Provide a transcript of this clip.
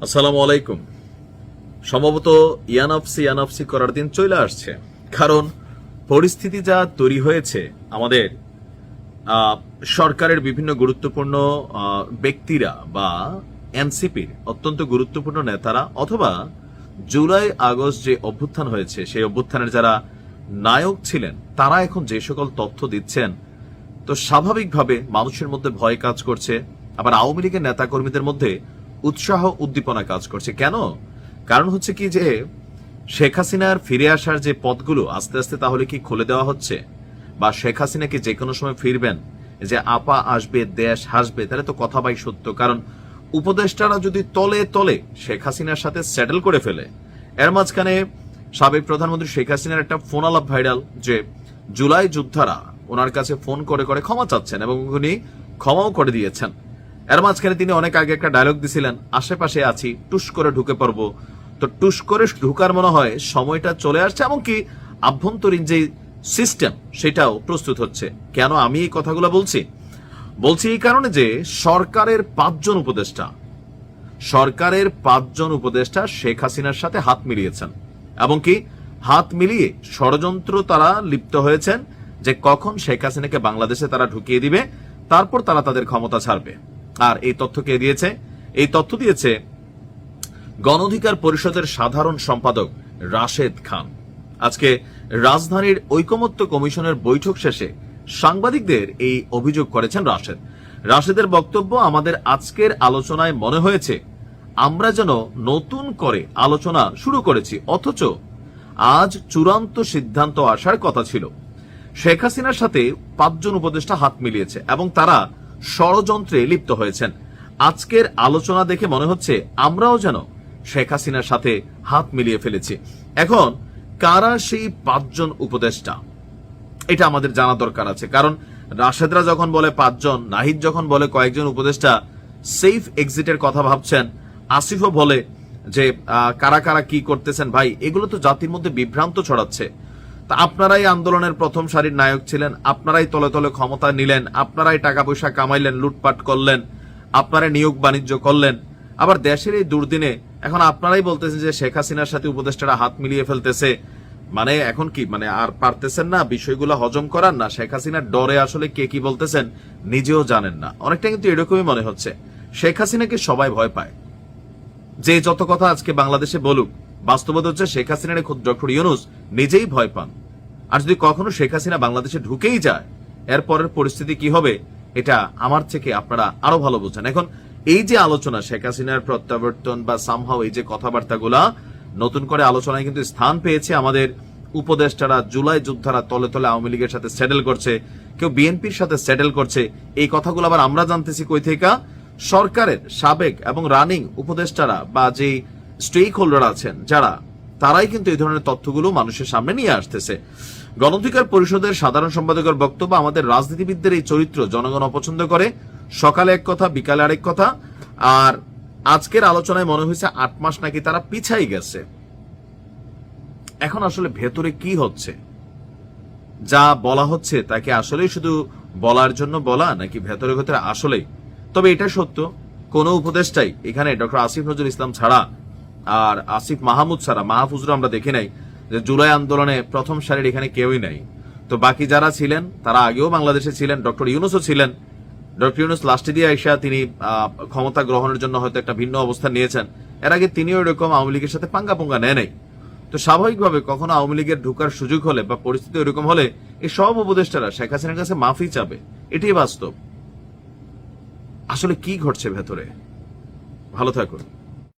আসসালামু আলাইকুম। সম্ভবত ইয়ানাফসি করার দিন চলে আসছে, কারণ পরিস্থিতি যা তৈরি হয়েছে, আমাদের সরকারের বিভিন্ন গুরুত্বপূর্ণ ব্যক্তিরা বা এনসিপির অত্যন্ত গুরুত্বপূর্ণ নেতারা অথবা জুলাই আগস্ট যে অভ্যুত্থান হয়েছে সেই অভ্যুত্থানের যারা নায়ক ছিলেন তারা এখন যে সকল তথ্য দিচ্ছেন, তো স্বাভাবিকভাবে মানুষের মধ্যে ভয় কাজ করছে। আবার আওয়ামী লীগের নেতাকর্মীদের মধ্যে উৎসাহ উদ্দীপনা কাজ করছে। কেন? কারণ হচ্ছে কি যে শেখ হাসিনার ফিরে আসার যে পথগুলো আস্তে আস্তে তাহলে কি খুলে দেওয়া হচ্ছে, বা শেখ হাসিনা কি যে কোনো সময় ফিরবেন, যে আপা আসবে দেশ হাসবে, তাহলে তো কথা বাই সত্য। কারণ উপদেষ্টারা যদি তলে তলে শেখ হাসিনার সাথে সেটেল করে ফেলে, এর মাঝখানে সাবেক প্রধানমন্ত্রী শেখ হাসিনার একটা ফোন আলাপ ভাইরাল যে জুলাই যোদ্ধারা ওনার কাছে ফোন করে করে ক্ষমা চাচ্ছেন এবং উনি ক্ষমাও করে দিয়েছেন। এর মাঝখানে তিনি অনেক আগে একটা ডায়লগ দিছিলেন, আশেপাশে আছি, টুস করে ঢুকে পড়বো। তো টুস করে ঢুকার মনে হয় সময়টা চলে আসছে, এমনকি আভ্যন্তরীণ যে সিস্টেম সেটাও প্রস্তুত হচ্ছে। কেন আমি এই কথাগুলো বলছি এই কারণে যে সরকারের পাঁচজন উপদেষ্টা শেখ হাসিনার সাথে হাত মিলিয়েছেন, এবং কি হাত মিলিয়ে ষড়যন্ত্র তারা লিপ্ত হয়েছেন যে কখন শেখ হাসিনাকে বাংলাদেশে তারা ঢুকিয়ে দিবে, তারপর তারা তাদের ক্ষমতা ছাড়বে। আর এই তথ্য কে দিয়েছে? এই তথ্য দিয়েছে গণ অধিকার পরিষদের সাধারণ সম্পাদক রাশেদ খান। আজকে রাজধানীর ঐকমত্য কমিশনের বৈঠক শেষে সাংবাদিকদের এই অভিযোগ করেছেন রাশেদের বক্তব্য, আমাদের আজকের আলোচনায় মনে হয়েছে আমরা যেন নতুন করে আলোচনা শুরু করেছি, অথচ আজ চূড়ান্ত সিদ্ধান্ত আসার কথা ছিল। শেখ হাসিনার সাথে 5 জন উপদেষ্টা হাত মিলিয়েছে এবং তারা ষড়যন্ত্রে লিপ্ত হয়েছেন। আজকের আলোচনা দেখে মনে হচ্ছে আমরাও যেন শেখ হাসিনার সাথে হাত মিলিয়ে ফেলেছি। এখন কারা সেই 5 জন উপদেষ্টা, এটা আমাদের জানা দরকার আছে। কারণ রাশেদরা যখন বলে 5 জন, নাহিদ যখন বলে কয়েকজন উপদেষ্টা সেফ এক্সিটের কথা ভাবছেন, আসিফও বলে যে কারা কারা কি করতেছেন, ভাই এগুলো তো জাতির মধ্যে বিভ্রান্ত ছড়াচ্ছে। তা আপনারাই আন্দোলনের প্রথম সারির নায়ক ছিলেন, আপনারাই তলে তলে ক্ষমতা নিলেন, আপনারাই টাকা পয়সা কামাইলেন, লুটপাট করলেন, আপনারা নিয়োগ বাণিজ্য করলেন, আবার দেশের এই দুর্দিনে এখন আপনারাই বলতেছেন যে শেখ হাসিনার সাথে উপদেষ্টারা হাত মিলিয়ে ফেলতেছে। মানে এখন কি মানে আর পারতেছেন না বিষয়গুলো হজম করার, না শেখ হাসিনার ডরে আসলে কে কি বলতেছেন নিজেও জানেন না। অনেকটা কিন্তু এরকমই মনে হচ্ছে। শেখ হাসিনাকে সবাই ভয় পায়, যে যত কথা আজকে বাংলাদেশে বলুক, বাস্তবতা হচ্ছে শেখ হাসিনার খোদ ডক্টর ইউনূস নিজেই ভয় পান। আর যদি কখনো শেখ হাসিনা বাংলাদেশে ঢুকেই যায়, এরপরের পরিস্থিতি কি হবে এটা আমার থেকে আপনারা আরো ভালো বোঝেন। এখন এই যে আলোচনা শেখ হাসিনার প্রত্যাবর্তন বা সামহাও এই যে কথাবার্তাগুলা নতুন করে আলোচনায় কিন্তু স্থান পেয়েছে। আমাদের উপদেষ্টারা জুলাই যোদ্ধারা তলে তলে আওয়ামী লীগের সাথে সেটেল করছে, কেউ বিএনপির সাথে সেটেল করছে। এই কথাগুলো আবার আমরা জানতেছি কই থেকে? সরকারের সাবেক এবং রানিং উপদেষ্টারা বা যে স্টেক হোল্ডার আছেন যারা, তারাই কিন্তু এই ধরনের তথ্যগুলো মানুষের সামনে নিয়ে আসতেছে। গণ অধিকার পরিষদের সাধারণ সম্পাদকের বক্তব্য, আমাদের রাজনীতিবিদদের এই চরিত্র জনগণ অপছন্দ করে, সকালে এক কথা বিকালে আরেক কথা। আর আজকের আলোচনায় মনে হয়েছে 8 মাস নাকি তারা পিছাই গেছে। এখন আসলে ভেতরে কি হচ্ছে, যা বলা হচ্ছে তাকে আসলেই শুধু বলার জন্য বলা, নাকি ভেতরে ভেতরে আসলেই? তবে এটা সত্য, কোন উপদেষ্টাই এখানে ডক্টর আসিফ নজরুল ইসলাম ছাড়া আর আসিফ মাহমুদ ছাড়া, মাহফুজরা আমরা দেখি নাই যে জুলাই আন্দোলনে প্রথম সারির এখানে কেউই নাই। তো বাকি যারা ছিলেন তারা আগেও বাংলাদেশে ছিলেন, ডক্টর ইউনূসও ছিলেন। ডক্টর ইউনূস লাস্টে দিয়ে আইসা তিনি ক্ষমতা গ্রহণের জন্য হয়তো একটা ভিন্ন অবস্থান নিয়েছেন। এর আগে তিনিও এরকম আওয়ামী লীগের সাথে পাঙ্গা নেয় নাই। তো স্বাভাবিকভাবে কখনো আওয়ামী লীগের ঢুকার সুযোগ হলে বা পরিস্থিতি এরকম হলে এই সব উপদেষ্টারা শেখ হাসিনার কাছে মাফি চাবে, এটাই বাস্তব। আসলে কি ঘটছে ভেতরে? ভালো থাকুন।